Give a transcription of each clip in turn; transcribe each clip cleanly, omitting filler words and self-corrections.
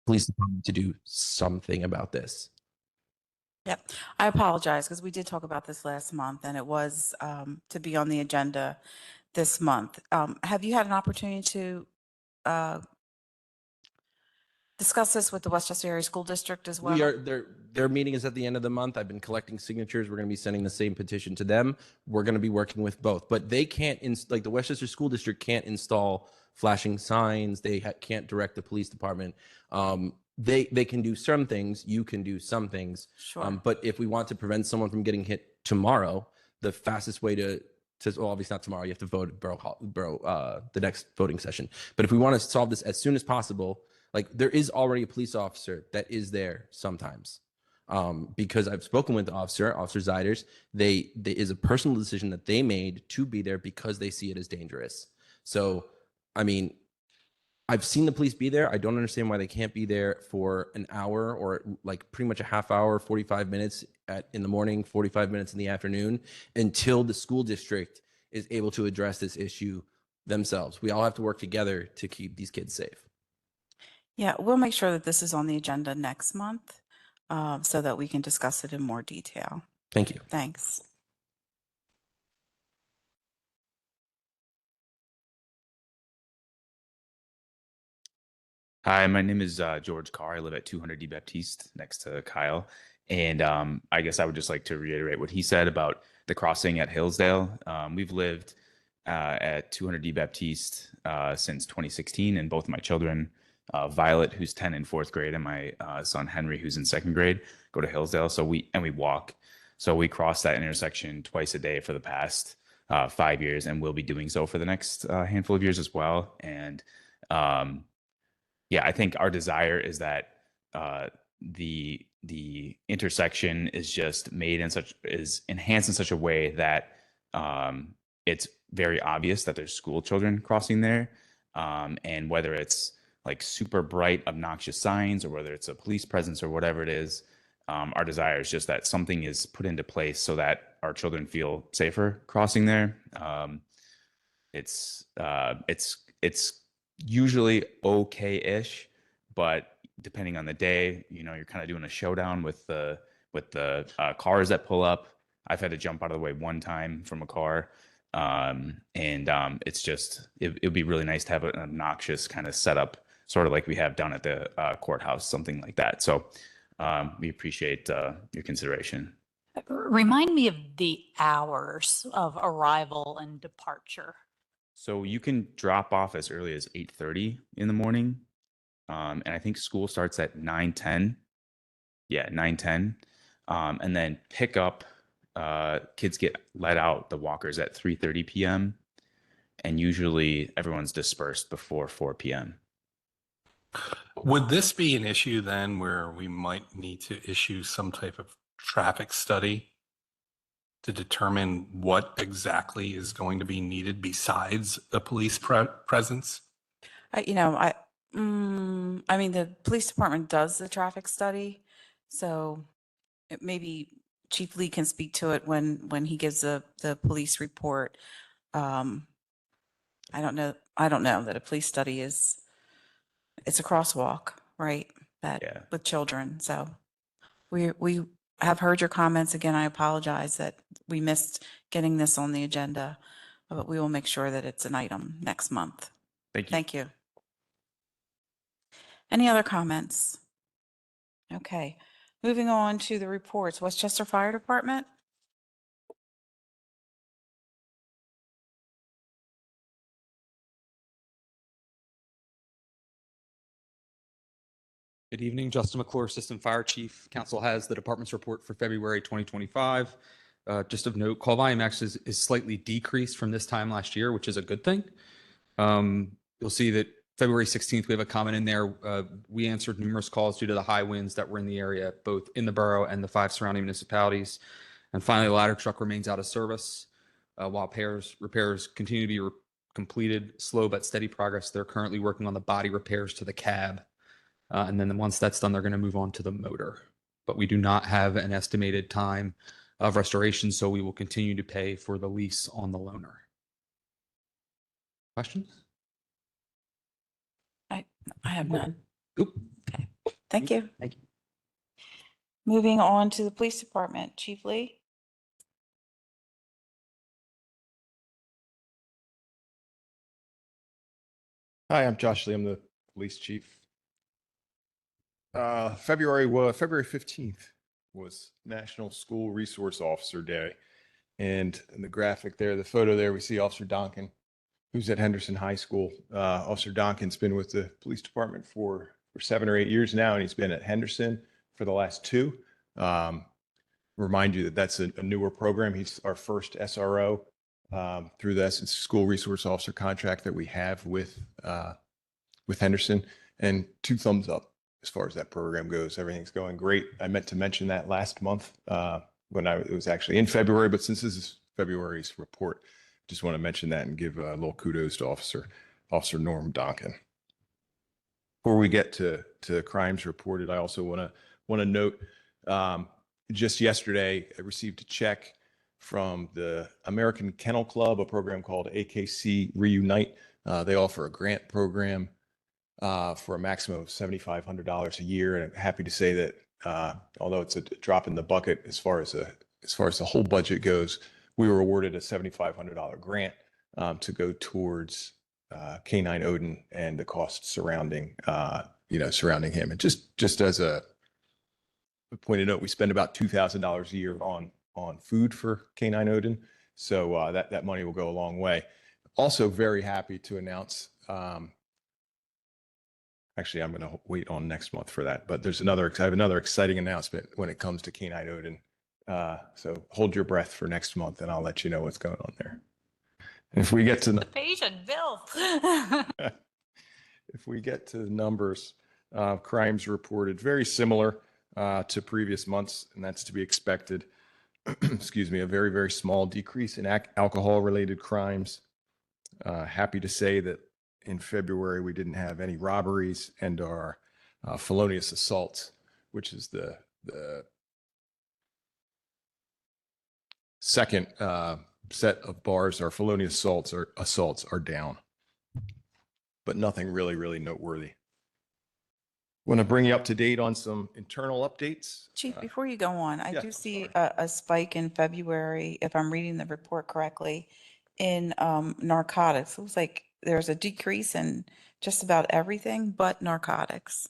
police department to do something about this. Yep. I apologize because we did talk about this last month and it was to be on the agenda this month. Have you had an opportunity to uh, discuss this with the Westchester Area School District as We well? are their meeting is at the end of the month. I've been collecting signatures. We're going to be sending the same petition to them. We're going to be working with both, but they can't like the Westchester School District can't install flashing signs. They can't direct the police department. They can do some things. You can do some things. Sure. But if we want to prevent someone from getting hit tomorrow, the fastest way to well, obviously not tomorrow. You have to vote the next voting session. But if we want to solve this as soon as possible, like there is already a police officer that is there sometimes. Because I've spoken with the officer Ziders. They is a personal decision that they made to be there because they see it as dangerous. So, I mean, I've seen the police be there. I don't understand why they can't be there for an hour or like pretty much a half hour, 45 minutes in the morning, 45 minutes in the afternoon until the school district is able to address this issue themselves. We all have to work together to keep these kids safe. Yeah, we'll make sure that this is on the agenda next month so that we can discuss it in more detail. Thank you. Thanks. Hi, my name is George Carr. I live at 200 D Baptiste next to Kyle. And I guess I would just like to reiterate what he said about the crossing at Hillsdale. We've lived at 200 D Baptiste since 2016, and both of my children, Violet, who's 10 in fourth grade, and my son Henry, who's in second grade, go to Hillsdale. So we walk. So we cross that intersection twice a day for the past 5 years, and we'll be doing so for the next handful of years as well. And yeah, I think our desire is that the intersection is just enhanced in such a way that it's very obvious that there's school children crossing there, and whether it's like super bright, obnoxious signs or whether it's a police presence or whatever it is, our desire is just that something is put into place so that our children feel safer crossing there. It's usually okay-ish, but depending on the day, you're kind of doing a showdown with the cars that pull up. I've had to jump out of the way one time from a car, and it's just it would be really nice to have an obnoxious kind of setup, sort of like we have down at the courthouse, something like that. So we appreciate your consideration. Remind me of the hours of arrival and departure. So you can drop off as early as 8:30 in the morning. And I think school starts at 9:10. Yeah, 9:10. And then pick up, kids get let out, the walkers, at 3:30 p.m. And usually everyone's dispersed before 4 p.m. Would this be an issue then where we might need to issue some type of traffic study to determine what exactly is going to be needed besides a police presence? I mean, the police department does the traffic study, so maybe Chief Lee can speak to it when he gives the police report. I don't know that a police study it's a crosswalk, right? Yeah. With children. So we have heard your comments. Again, I apologize that we missed getting this on the agenda, but we will make sure that it's an item next month. Thank you. Thank you. Any other comments? Okay, moving on to the reports. Westchester Fire Department. Good evening, Justin McClure, Assistant Fire Chief. Council has the department's report for February 2025. Just of note, call volume actually is slightly decreased from this time last year, which is a good thing. You'll see that February 16th, we have a comment in there. We answered numerous calls due to the high winds that were in the area, both in the borough and the 5 surrounding municipalities. And finally, the ladder truck remains out of service while repairs continue to be completed. Slow but steady progress. They're currently working on the body repairs to the cab. And then once that's done, they're going to move on to the motor. But we do not have an estimated time of restoration, so we will continue to pay for the lease on the loaner. Questions? I have none. Oop. Okay. Thank you. Thank you. Moving on to the police department, Chief Lee. Hi, I'm Josh Lee. I'm the police chief. February 15th was National School Resource Officer Day. And in the graphic there, the photo there, we see Officer Donkin, who's at Henderson High School. Officer Donkin's been with the police department for 7 or 8 years now, and he's been at Henderson for the last 2. Remind you that that's a newer program. He's our first SRO through the School Resource Officer contract that we have with Henderson, and 2 thumbs up as far as that program goes. Everything's going great. I meant to mention that last month when it was actually in February, but since this is February's report, just want to mention that and give a little kudos to Officer Norm Donkin. Before we get to crimes reported, I also want to note just yesterday I received a check from the American Kennel Club, a program called AKC Reunite. They offer a grant program for a maximum of $7,500 a year, and I'm happy to say that although it's a drop in the bucket as far as the whole budget goes, we were awarded a $7,500 grant to go towards K9 Odin and the costs surrounding him. And just as a point of note, we spend about $2,000 a year on food for K9 Odin, so that money will go a long way. Also, very happy to announce. Actually, I'm going to wait on next month for that. But I have another exciting announcement when it comes to K9 Odin. So hold your breath for next month, and I'll let you know what's going on there. And if we get to The patient, Bill. if we get to numbers, crimes reported very similar to previous months, and that's to be expected. Excuse me, a very, very small decrease in alcohol-related crimes. Happy to say that in February, we didn't have any robberies, and our felonious assaults, which is the second set of bars, our felonious assaults are down, but nothing really, really noteworthy. Want to bring you up to date on some internal updates. Chief, before you go on, I yeah, do I'm see a spike in February, if I'm reading the report correctly, in narcotics. It looks like there's a decrease in just about everything but narcotics.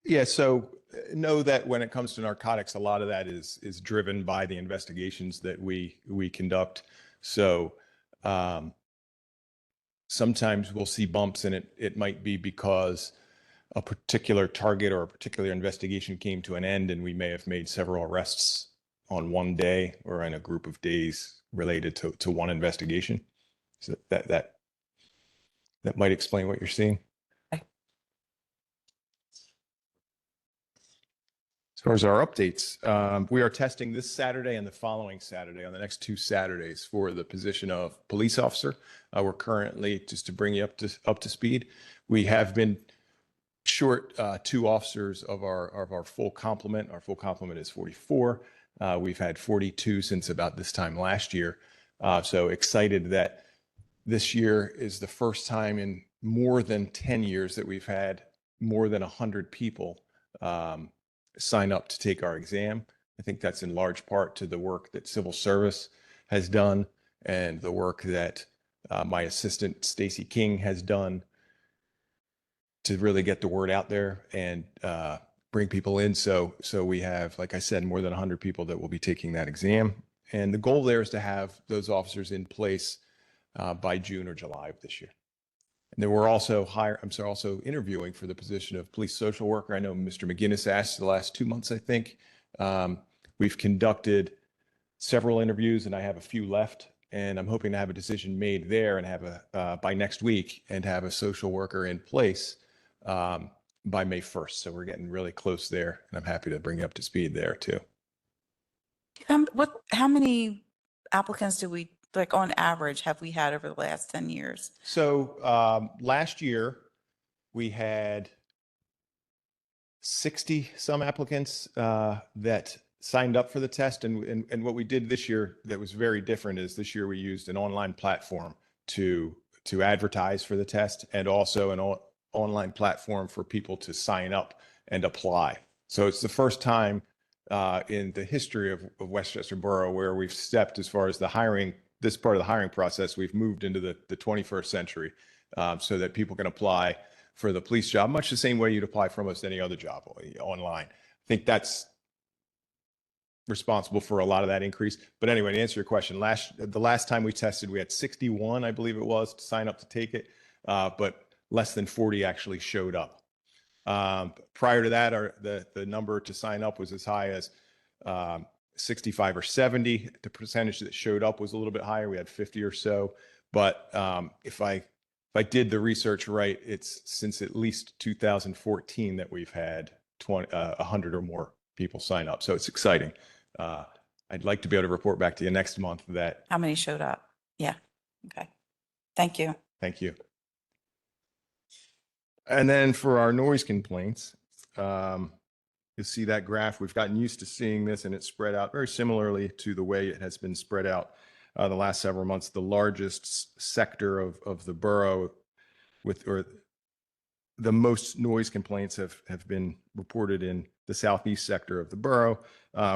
Yeah, so know that when it comes to narcotics, a lot of that is driven by the investigations that we conduct. So sometimes we'll see bumps, and it might be because a particular target or a particular investigation came to an end, and we may have made several arrests on one day or in a group of days related to one investigation. So that might explain what you're seeing. Okay. As far as our updates, we are testing this Saturday and the following Saturday, on the next 2 Saturdays, for the position of police officer. We're currently, just to bring you up to speed, we have been short 2 officers of our full complement. Our full complement is 44. We've had 42 since about this time last year. So excited that this year is the first time in more than 10 years that we've had more than 100 people sign up to take our exam. I think that's in large part to the work that civil service has done and the work that my assistant Stacy King has done to really get the word out there and bring people in. So we have, like I said, more than 100 people that will be taking that exam. And the goal there is to have those officers in place by June or July of this year. And then we're also also interviewing for the position of police social worker. I know Mr. McGinnis asked the last 2 months, I think. We've conducted several interviews, and I have a few left. And I'm hoping to have a decision made there and have by next week, and have a social worker in place by May 1st. So we're getting really close there, and I'm happy to bring you up to speed there too. How many applicants do we, like on average, have we had over the last 10 years? So last year we had 60 some applicants that signed up for the test. And what we did this year that was very different is this year we used an online platform to advertise for the test, and also an online platform for people to sign up and apply. So it's the first time in the history of Westchester Borough where we've stepped as far as the hiring, this part of the hiring process, we've moved into the 21st century so that people can apply for the police job, much the same way you'd apply for almost any other job online. I think that's responsible for a lot of that increase. But anyway, to answer your question, the last time we tested, we had 61, I believe it was, to sign up to take it, but less than 40 actually showed up. Prior to that, the number to sign up was as high as 65 or 70. The percentage that showed up was a little bit higher. We had 50 or so. But if I did the research right, it's since at least 2014 that we've had 100 or more people sign up. So it's exciting. I'd like to be able to report back to you next month that. How many showed up? Yeah. Okay. Thank you. Thank you. And then for our noise complaints, you'll see that graph. We've gotten used to seeing this, and it's spread out very similarly to the way it has been spread out the last several months. The largest sector of the borough or the most noise complaints have been reported in the southeast sector of the borough.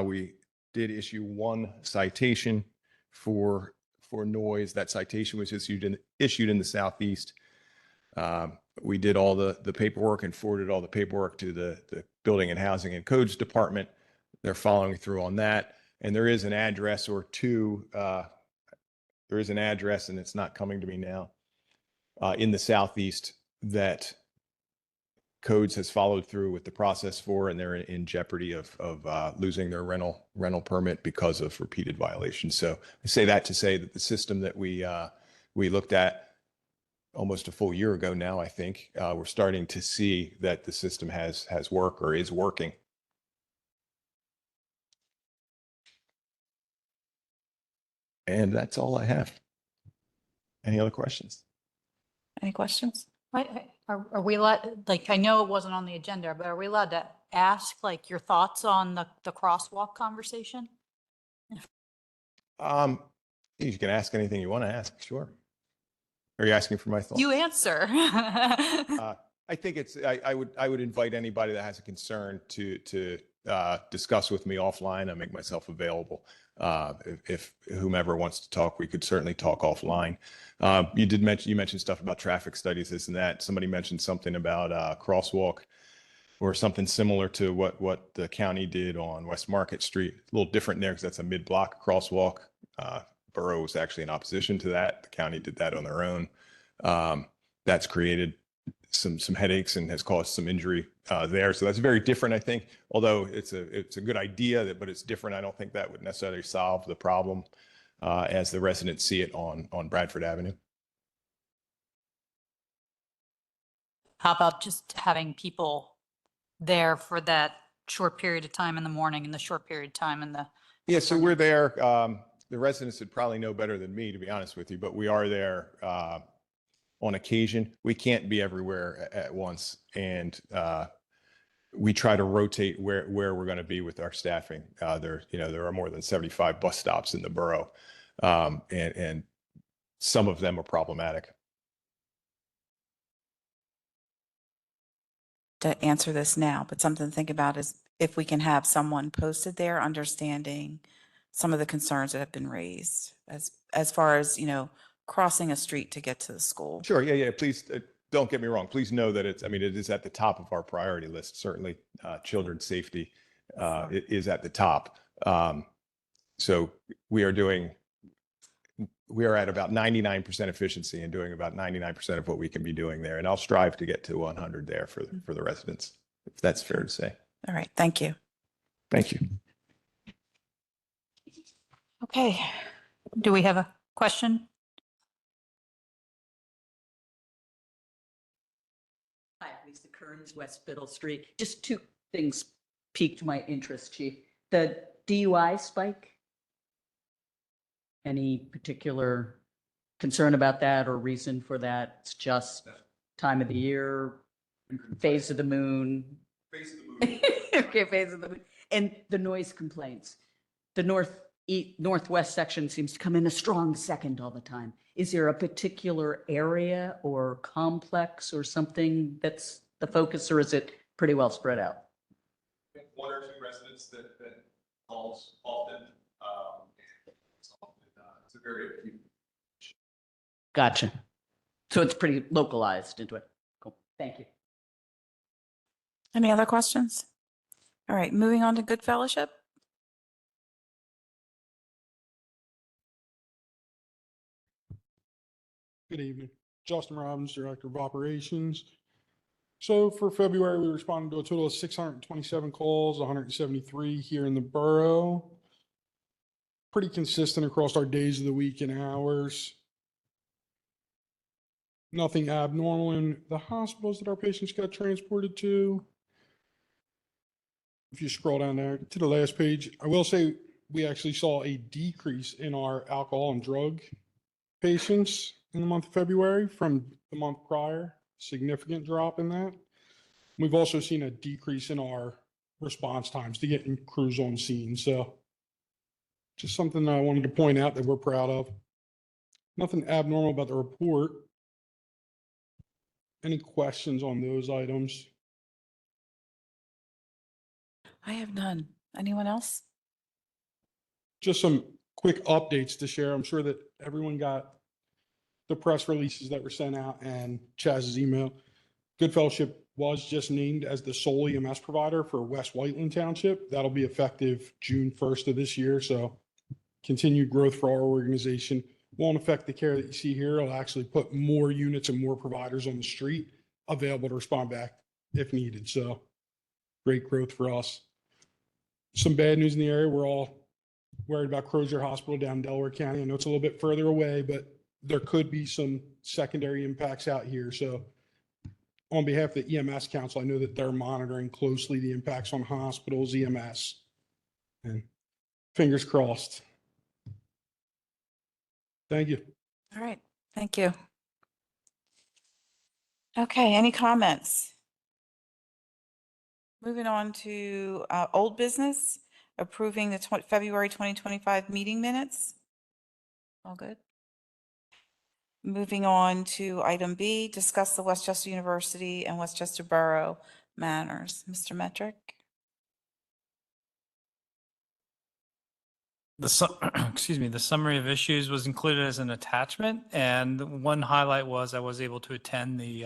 We did issue one citation for noise. That citation was issued in the southeast. We did all the paperwork and forwarded all the paperwork to the Building and Housing and Codes Department. They're following through on that. And there is an address or two. There is an address, and it's not coming to me now, in the southeast that Codes has followed through with the process for, and they're in jeopardy of losing their rental permit because of repeated violations. So I say that to say that the system that we looked at almost a full year ago now, I think, we're starting to see that the system has worked or is working. And that's all I have. Any other questions? Any questions? Are we allowed, like, I know it wasn't on the agenda, but are we allowed to ask like your thoughts on the crosswalk conversation? You can ask anything you want to ask, sure. Are you asking for my thoughts? You answer. I think I would invite anybody that has a concern to discuss with me offline. I make myself available. If whomever wants to talk, we could certainly talk offline. You mentioned stuff about traffic studies, this and that. Somebody mentioned something about crosswalk or something similar to what the county did on West Market Street. A little different there because that's a mid-block crosswalk. Borough was actually in opposition to that. The county did that on their own. That's created some headaches and has caused some injury there. So that's very different, I think. Although it's a good idea, but it's different. I don't think that would necessarily solve the problem as the residents see it on Bradford Avenue. How about just having people there for that short period of time in the morning and the short period of time in the. Yeah, so we're there. The residents would probably know better than me, to be honest with you, but we are there on occasion. We can't be everywhere at once, and we try to rotate where we're going to be with our staffing. There are more than 75 bus stops in the borough, and some of them are problematic. To answer this now, but something to think about is if we can have someone posted there understanding some of the concerns that have been raised as far as, crossing a street to get to the school. Sure. Yeah. Please don't get me wrong. Please know that it is at the top of our priority list. Certainly, children's safety is at the top. So we are at about 99% efficiency and doing about 99% of what we can be doing there. And I'll strive to get to 100 there for the residents, if that's fair to say. All right. Thank you. Thank you. Okay. Do we have a question? Hi, Lisa Kearns, West Biddle Street. Just two things piqued my interest, Chief. The DUI spike. Any particular concern about that or reason for that? It's just time of the year, phase of the moon. Phase of the moon. Okay, phase of the moon. And the noise complaints. The northwest section seems to come in a strong second all the time. Is there a particular area or complex or something that's the focus, or is it pretty well spread out. One or two residents that calls often. It's a very acute. Gotcha. So it's pretty localized into it. Cool. Thank you. Any other questions? All right, moving on to good fellowship. Good evening. Justin Robbins, Director of Operations. So for February, we responded to a total of 627 calls, 173 here in the borough. Pretty consistent across our days of the week and hours. Nothing abnormal in the hospitals that our patients got transported to. If you scroll down there to the last page, I will say we actually saw a decrease in our alcohol and drug patients in the month of February from the month prior, significant drop in that. We've also seen a decrease in our response times to getting crews on scene. So just something that I wanted to point out that we're proud of. Nothing abnormal about the report. Any questions on those items? I have none. Anyone else? Just some quick updates to share. I'm sure that everyone got the press releases that were sent out and Chaz's email. Good Fellowship was just named as the sole EMS provider for West Whiteland Township. That'll be effective June 1st of this year. So continued growth for our organization. Won't affect the care that you see here. It'll actually put more units and more providers on the street available to respond back if needed. So great growth for us. Some bad news in the area. We're all worried about Crozier Hospital down in Delaware County. I know it's a little bit further away, but there could be some secondary impacts out here. So on behalf of the EMS Council, I know that they're monitoring closely the impacts on hospitals, EMS, and fingers crossed. Thank you. All right, thank you. Okay, any comments? Moving on to old business, approving the February 2025 meeting minutes. All good. Moving on to item B, discuss the Westchester University and Westchester Borough matters. Mr. Metrick? Excuse me, the summary of issues was included as an attachment, and one highlight was I was able to attend the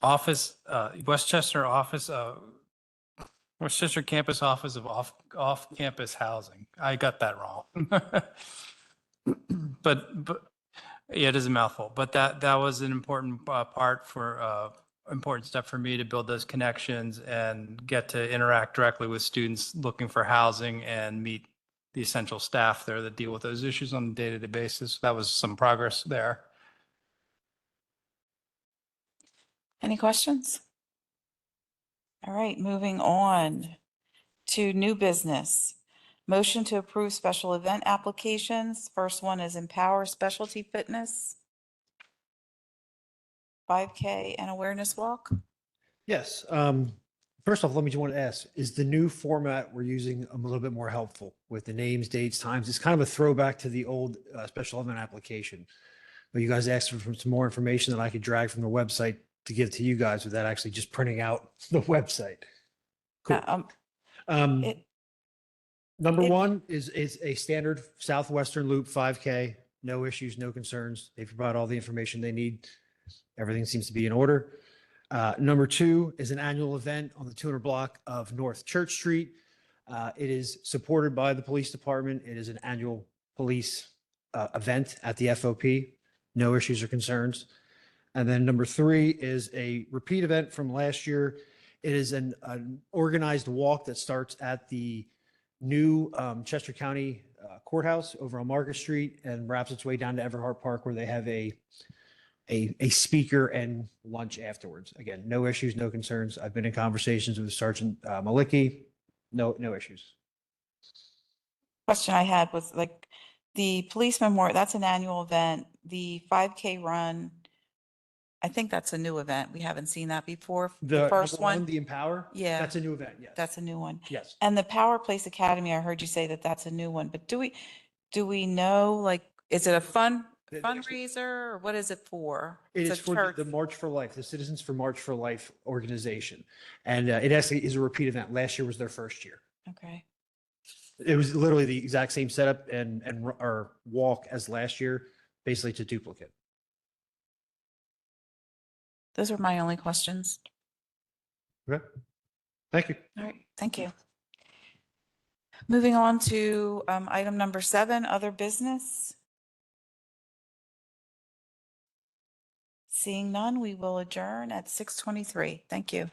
office, Westchester Campus Office of Off-Campus Housing. I got that wrong. But yeah, it is a mouthful, but that was an important part for important step for me to build those connections and get to interact directly with students looking for housing and meet the essential staff there that deal with those issues on a day-to-day basis. That was some progress there. Any questions? All right, moving on to new business. Motion to approve special event applications. First one is Empower Specialty Fitness, 5K and awareness walk. Yes. First off, let me just want to ask, is the new format we're using a little bit more helpful with the names, dates, times? It's kind of a throwback to the old special event application. But you guys asked for some more information that I could drag from the website to give to you guys without actually just printing out the website. Cool. Number one is a standard Southwestern Loop 5K. No issues, no concerns. They provide all the information they need. Everything seems to be in order. Number two is an annual event on the 200 block of North Church Street. It is supported by the police department. It is an annual police event at the FOP. No issues or concerns. And then number three is a repeat event from last year. It is an organized walk that starts at the new Chester County Courthouse over on Market Street and wraps its way down to Everhart Park, where they have a speaker and lunch afterwards. Again, no issues, no concerns. I've been in conversations with Sergeant Malicki. No issues. Question I had was like the police memorial, that's an annual event. The 5K run, I think that's a new event. We haven't seen that before. The first number one, the Empower. Yeah. That's a new event. Yes. that's a new one. Yes. And the Power Place Academy, I heard you say that that's a new one, but do we know, like, is it a It actually- fundraiser or what is it for? It It's is a for church. the March for Life, the Citizens for March for Life organization. And it actually is a repeat event. Last year was their first year. Okay. It was literally the exact same setup our walk as last year, basically to duplicate. Those are my only questions. Okay. Thank you. All right, thank you. Moving on to item number 7, other business. Seeing none, we will adjourn at 6:23. Thank you.